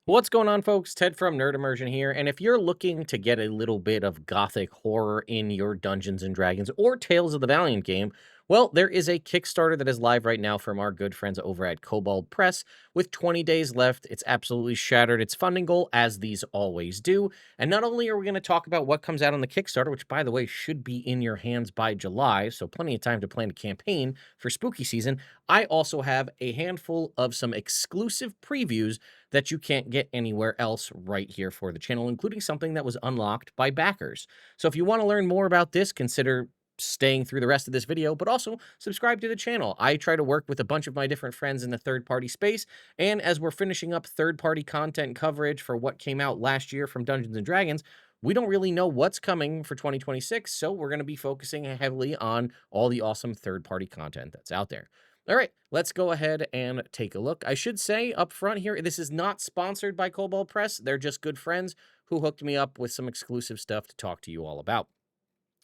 What's going on, folks? Ted from Nerd Immersion here. And if you're looking to get a little bit of Gothic horror in your Dungeons and Dragons or Tales of the Valiant game, well, there is a Kickstarter that is live right now from our good friends over at Kobold Press with 20 days left. It's absolutely shattered its funding goal, as these always do. And not only are we going to talk about what comes out on the Kickstarter, which, by the way, should be in your hands by July, so plenty of time to plan a campaign for spooky season, I also have a handful of some exclusive previews that you can't get anywhere else right here for the channel, including something that was unlocked by backers. So if you want to learn more about this, consider staying through the rest of this video, but also subscribe to the channel. I try to work with a bunch of my different friends in the third-party space, and as we're finishing up third-party content coverage for what came out last year from Dungeons & Dragons, we don't really know what's coming for 2026, so we're going to be focusing heavily on all the awesome third-party content that's out there. All right, let's go ahead and take a look. I should say up front here, this is not sponsored by Kobold Press. They're just good friends who hooked me up with some exclusive stuff to talk to you all about.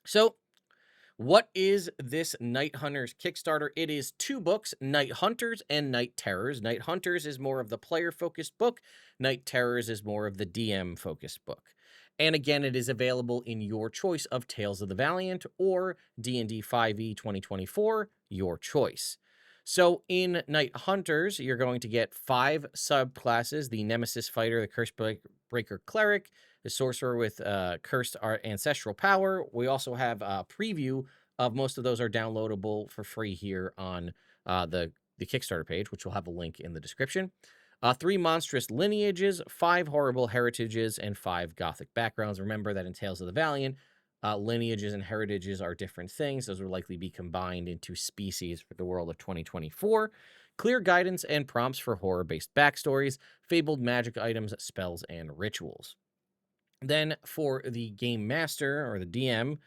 So, what is this Night Hunters Kickstarter? It is two books, Night Hunters and Night Terrors. Night Hunters is more of the player-focused book. Night Terrors is more of the DM-focused book. And again, it is available in your choice of Tales of the Valiant or D&D 5e 2024, your choice. So in Night Hunters, you're going to get 5 subclasses: the Nemesis Fighter, the Curse Breaker Cleric, the Sorcerer with Cursed Ancestral Power. We also have a preview of most of those are downloadable for free here on the Kickstarter page, which will have a link in the description. 3 monstrous lineages, 5 horrible heritages, and 5 Gothic backgrounds. Remember that in Tales of the Valiant, lineages and heritages are different things. Those will likely be combined into species for the world of 2024. Clear guidance and prompts for horror-based backstories, fabled magic items, spells, and rituals. Then for the Game Master, or the DM,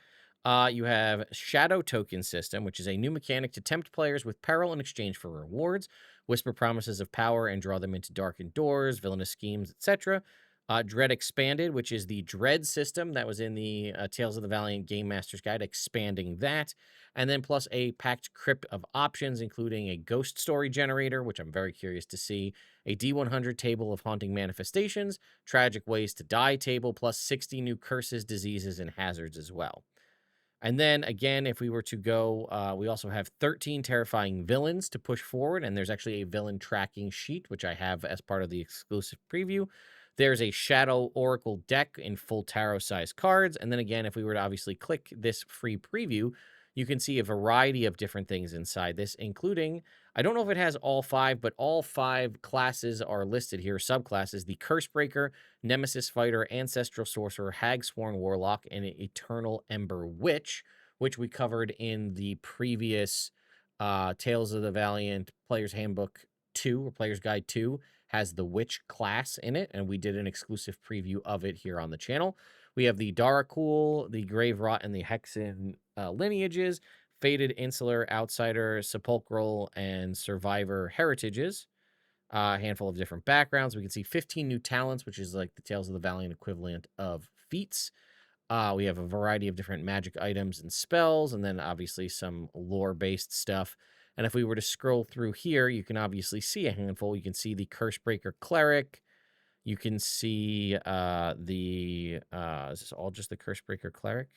you have Shadow Token System, which is a new mechanic to tempt players with peril in exchange for rewards, whisper promises of power and draw them into darkened doors, villainous schemes, etc. Dread Expanded, which is the Dread system that was in the Tales of the Valiant Game Master's Guide, expanding that. And then plus a packed crypt of options, including a ghost story generator, which I'm very curious to see, a D100 table of haunting manifestations, tragic ways to die table, plus 60 new curses, diseases, and hazards as well. And then again, if we were to go, we also have 13 terrifying villains to push forward, and there's actually a villain tracking sheet, which I have as part of the exclusive preview. There's a Shadow Oracle deck in full tarot size cards. And then again, if we were to obviously click this free preview, you can see a variety of different things inside this, including, I don't know if it has all 5, but all 5 classes are listed here, subclasses: the Cursebreaker, Nemesis Fighter, Ancestral Sorcerer, Hagsworn Warlock, and Eternal Ember Witch, which we covered in the previous Tales of the Valiant Player's Handbook 2, or Player's Guide 2, has the Witch class in it, and we did an exclusive preview of it here on the channel. We have the Darakul, the Grave Rot, and the Hexen lineages, Faded, Insular, Outsider, Sepulchral, and Survivor heritages. A handful of different backgrounds. We can see 15 new talents, which is like the Tales of the Valiant equivalent of feats. We have a variety of different magic items and spells, and then obviously some lore-based stuff. And if we were to scroll through here, you can obviously see a handful. You can see the Cursebreaker Cleric. You can see is this all just the Cursebreaker Cleric?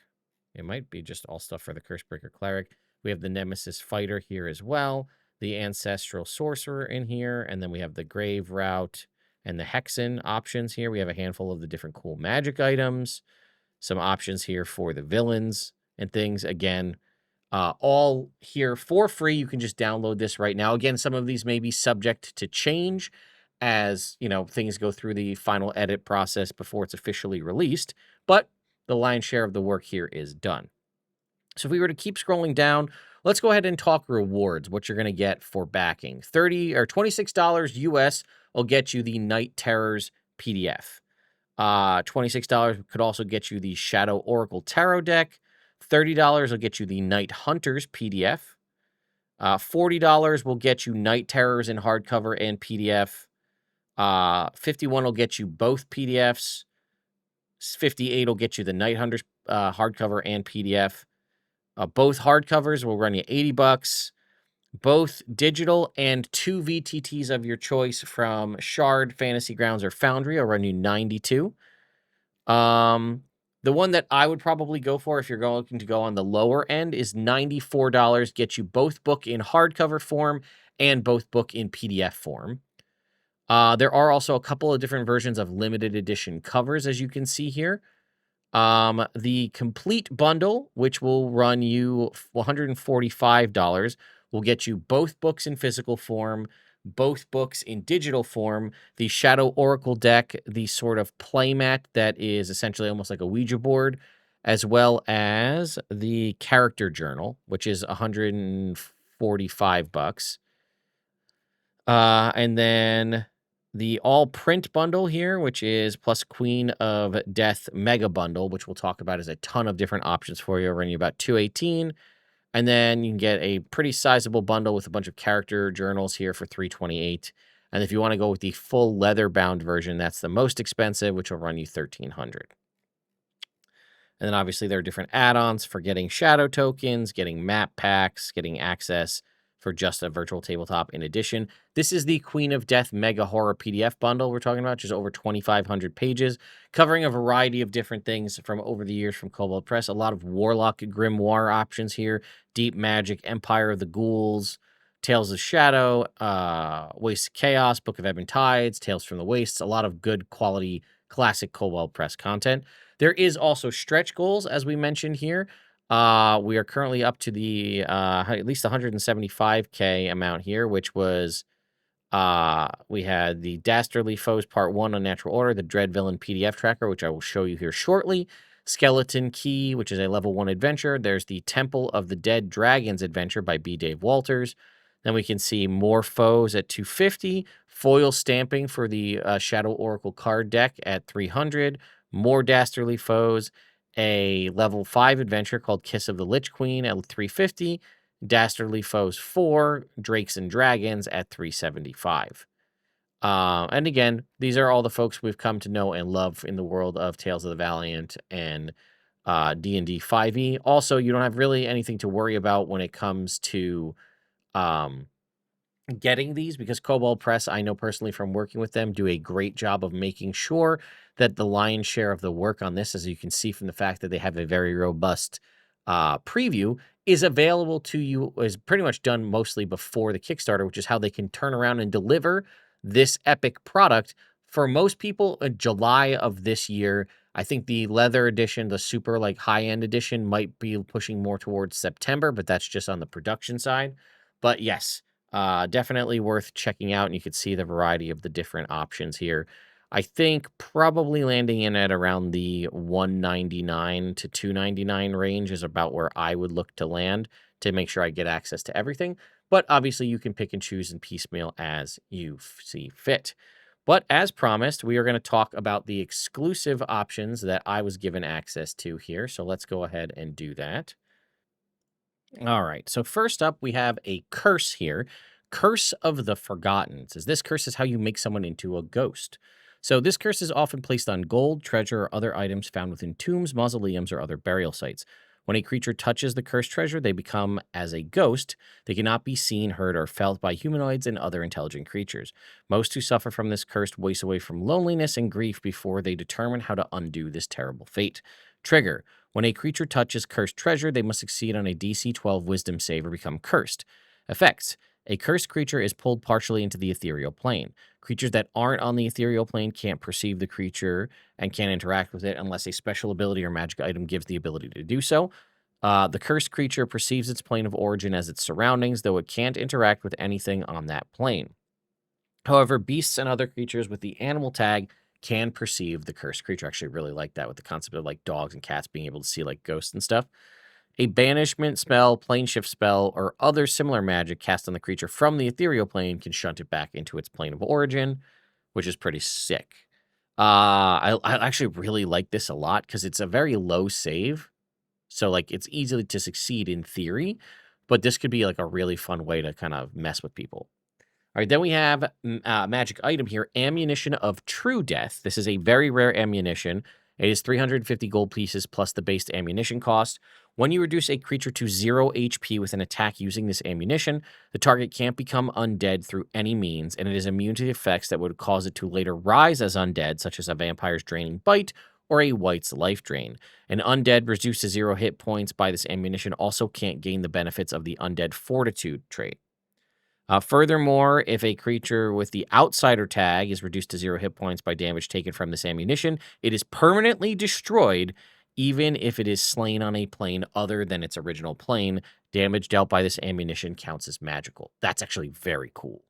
It might be just all stuff for the Cursebreaker Cleric. We have the Nemesis Fighter here as well, the Ancestral Sorcerer in here, and then we have the Grave Route and the Hexen options here. We have a handful of the different cool magic items, some options here for the villains and things. Again, all here for free. You can just download this right now. Again, some of these may be subject to change as, you know, things go through the final edit process before it's officially released, but the lion's share of the work here is done. So if we were to keep scrolling down, let's go ahead and talk rewards, what you're going to get for backing. $30 or $26 US will get you the Night Terrors PDF. $26 could also get you the Shadow Oracle Tarot deck. $30 will get you the Night Hunters PDF. $40 will get you Night Terrors in hardcover and PDF. $51 will get you both PDFs. $58 will get you the Night Hunters hardcover and PDF. Both hardcovers will run you $80. both digital and 2 VTTs of your choice from Shard, Fantasy Grounds, or Foundry will run you 92. The one that I would probably go for if you're looking to go on the lower end is $94, get you both book in hardcover form and both book in PDF form. There are also a couple of different versions of limited edition covers, as you can see here. The complete bundle, which will run you $145, will get you both books in physical form, both books in digital form, the Shadow Oracle deck, the sort of playmat that is essentially almost like a Ouija board, as well as the character journal, which is $145. And then the all print bundle here, which is plus Queen of Death mega bundle, which we'll talk about, is a ton of different options for you, running about 218. And then you can get a pretty sizable bundle with a bunch of character journals here for 328. And if you want to go with the full leather bound version, that's the most expensive, which will run you 1300. And then obviously there are different add-ons for getting shadow tokens, getting map packs, getting access for just a virtual tabletop in addition. This is the Queen of Death Mega Horror PDF bundle we're talking about, which is over 2,500 pages, covering a variety of different things from over the years from Kobold Press. A lot of Warlock Grimoire options here, Deep Magic, Empire of the Ghouls, Tales of Shadow, Waste of Chaos, Book of Ebb and Tides, Tales from the Wastes, a lot of good quality classic Kobold Press content. There is also stretch goals, as we mentioned here. We are currently up to the at least 175K amount here, which was we had the Dastardly Foes Part 1 Unnatural Order, the Dread Villain PDF tracker, which I will show you here shortly. Skeleton Key, which is a level 1 adventure. There's the Temple of the Dead Dragons adventure by B. Dave Walters. Then we can see more foes at 250, foil stamping for the Shadow Oracle card deck at 300, more Dastardly Foes, a level 5 adventure called Kiss of the Lich Queen at 350, Dastardly Foes 4, Drakes and Dragons at 375. And again, these are all the folks we've come to know and love in the world of Tales of the Valiant and D&D 5e. Also, you don't have really anything to worry about when it comes to getting these, because Kobold Press, I know personally from working with them, do a great job of making sure that the lion's share of the work on this, as you can see from the fact that they have a very robust preview, is available to you, is pretty much done mostly before the Kickstarter, which is how they can turn around and deliver this epic product. For most people, in July of this year, I think the leather edition, the super like high-end edition, might be pushing more towards September, but that's just on the production side. But yes, definitely worth checking out, and you can see the variety of the different options here. I think probably landing in at around the 199 to 299 range is about where I would look to land to make sure I get access to everything. But obviously you can pick and choose and piecemeal as you see fit. But as promised, we are going to talk about the exclusive options that I was given access to here. So let's go ahead and do that. All right. So first up, we have a curse here. Curse of the Forgotten. It says this curse is how you make someone into a ghost. So this curse is often placed on gold, treasure, or other items found within tombs, mausoleums, or other burial sites. When a creature touches the cursed treasure, they become as a ghost. They cannot be seen, heard, or felt by humanoids and other intelligent creatures. Most who suffer from this curse waste away from loneliness and grief before they determine how to undo this terrible fate. Trigger. When a creature touches cursed treasure, they must succeed on a DC 12 wisdom save or become cursed. Effects. A cursed creature is pulled partially into the ethereal plane. Creatures that aren't on the ethereal plane can't perceive the creature and can't interact with it unless a special ability or magic item gives the ability to do so. The cursed creature perceives its plane of origin as its surroundings, though it can't interact with anything on that plane. However, beasts and other creatures with the animal tag can perceive the cursed creature. I actually really like that with the concept of like dogs and cats being able to see like ghosts and stuff. A banishment spell, plane shift spell, or other similar magic cast on the creature from the ethereal plane can shunt it back into its plane of origin, which is pretty sick. I actually really like this a lot because it's a very low save. So like it's easy to succeed in theory, but this could be like a really fun way to kind of mess with people. All right, then we have a magic item here, Ammunition of True Death. This is a very rare ammunition. It is 350 gold pieces plus the base ammunition cost. When you reduce a creature to 0 HP with an attack using this ammunition, the target can't become undead through any means, and it is immune to the effects that would cause it to later rise as undead, such as a vampire's draining bite or a wight's life drain. An undead reduced to 0 hit points by this ammunition also can't gain the benefits of the undead fortitude trait. Furthermore, if a creature with the outsider tag is reduced to 0 hit points by damage taken from this ammunition, it is permanently destroyed, even if it is slain on a plane other than its original plane. Damage dealt by this ammunition counts as magical. That's actually very cool.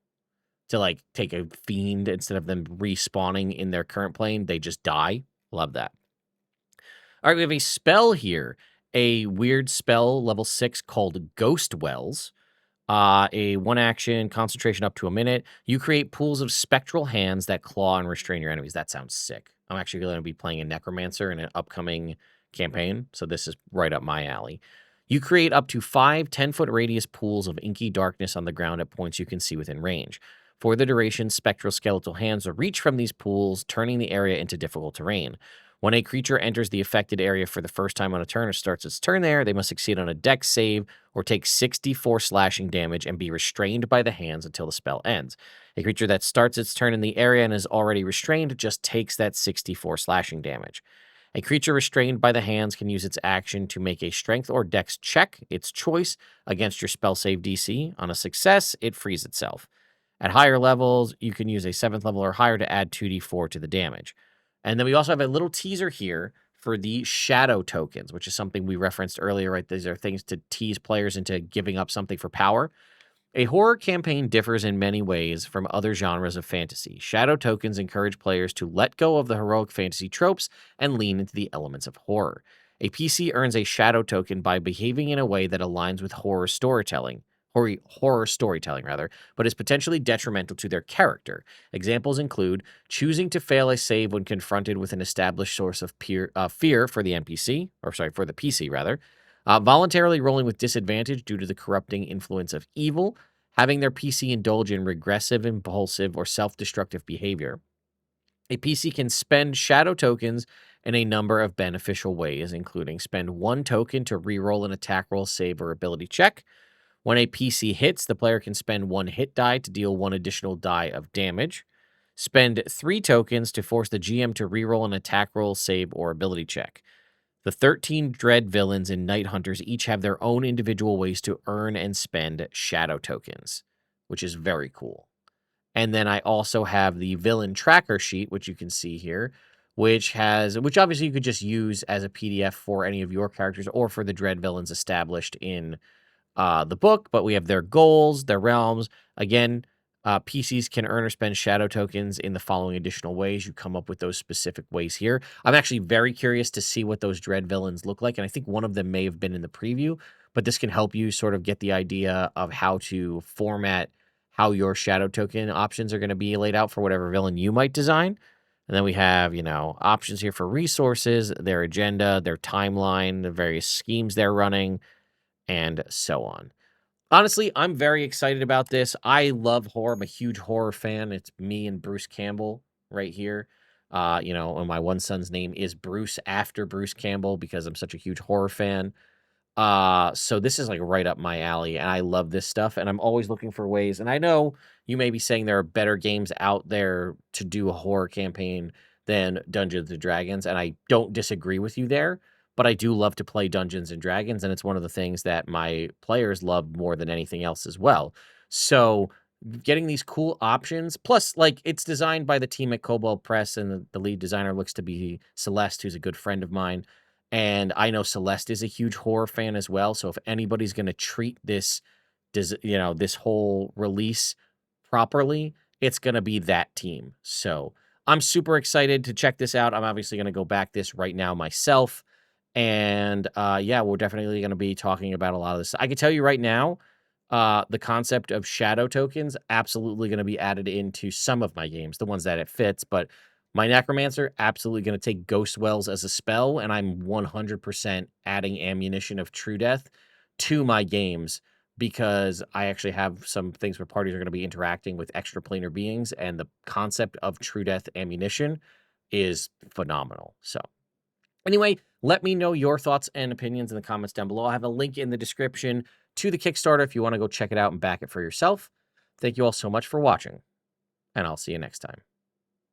To like take a fiend instead of them respawning in their current plane, they just die. Love that. All right, we have a spell here, a weird spell level 6 called Ghost Wells. A one action concentration up to a minute. You create pools of spectral hands that claw and restrain your enemies. That sounds sick. I'm actually going to be playing a necromancer in an upcoming campaign, so this is right up my alley. You create up to 5 10-foot radius pools of inky darkness on the ground at points you can see within range. For the duration, spectral skeletal hands will reach from these pools, turning the area into difficult terrain. When a creature enters the affected area for the first time on a turn or starts its turn there, they must succeed on a dex save or take 64 slashing damage and be restrained by the hands until the spell ends. A creature that starts its turn in the area and is already restrained just takes that 64 slashing damage. A creature restrained by the hands can use its action to make a strength or dex check, its choice, against your spell save DC. On a success, it frees itself. At higher levels, you can use a 7th level or higher to add 2d4 to the damage. And then we also have a little teaser here for the shadow tokens, which is something we referenced earlier, right? These are things to tease players into giving up something for power. A horror campaign differs in many ways from other genres of fantasy. Shadow tokens encourage players to let go of the heroic fantasy tropes and lean into the elements of horror. A PC earns a shadow token by behaving in a way that aligns with horror storytelling, but is potentially detrimental to their character. Examples include choosing to fail a save when confronted with an established source of fear for the NPC, for the PC rather, voluntarily rolling with disadvantage due to the corrupting influence of evil, having their PC indulge in regressive, impulsive, or self-destructive behavior. A PC can spend shadow tokens in a number of beneficial ways, including spend 1 token to reroll an attack roll, save, or ability check. When a PC hits, the player can spend 1 hit die to deal 1 additional die of damage. Spend 3 tokens to force the GM to reroll an attack roll, save, or ability check. The 13 dread villains in Night Hunters each have their own individual ways to earn and spend shadow tokens, which is very cool. And then I also have the villain tracker sheet, which you can see here, which obviously you could just use as a PDF for any of your characters or for the dread villains established in the book, but we have their goals, their realms. Again, PCs can earn or spend shadow tokens in the following additional ways. You come up with those specific ways here. I'm actually very curious to see what those dread villains look like, and I think one of them may have been in the preview, but this can help you sort of get the idea of how to format how your shadow token options are going to be laid out for whatever villain you might design. And then we have, options here for resources, their agenda, their timeline, the various schemes they're running, and so on. Honestly, I'm very excited about this. I love horror. I'm a huge horror fan. It's me and Bruce Campbell right here. And my one son's name is Bruce after Bruce Campbell because I'm such a huge horror fan. So this is like right up my alley, and I love this stuff, and I'm always looking for ways. And I know you may be saying there are better games out there to do a horror campaign than Dungeons and Dragons, and I don't disagree with you there, but I do love to play Dungeons and Dragons, and it's one of the things that my players love more than anything else as well. So getting these cool options, plus like it's designed by the team at Cobalt Press, and the lead designer looks to be Celeste, who's a good friend of mine. And I know Celeste is a huge horror fan as well. So if anybody's going to treat this whole release properly, it's going to be that team. So I'm super excited to check this out. I'm obviously going to go back this right now myself. And we're definitely going to be talking about a lot of this. I can tell you right now, the concept of shadow tokens absolutely going to be added into some of my games, the ones that it fits. But my Necromancer, absolutely going to take Ghost Wells as a spell, and I'm 100% adding Ammunition of True Death to my games because I actually have some things where parties are going to be interacting with extraplanar beings, and the concept of True Death Ammunition is phenomenal. So anyway, Let me know your thoughts and opinions in the comments down below. I have a link in the description to the Kickstarter if you want to go check it out and back it for yourself. Thank you all so much for watching, and I'll see you next time.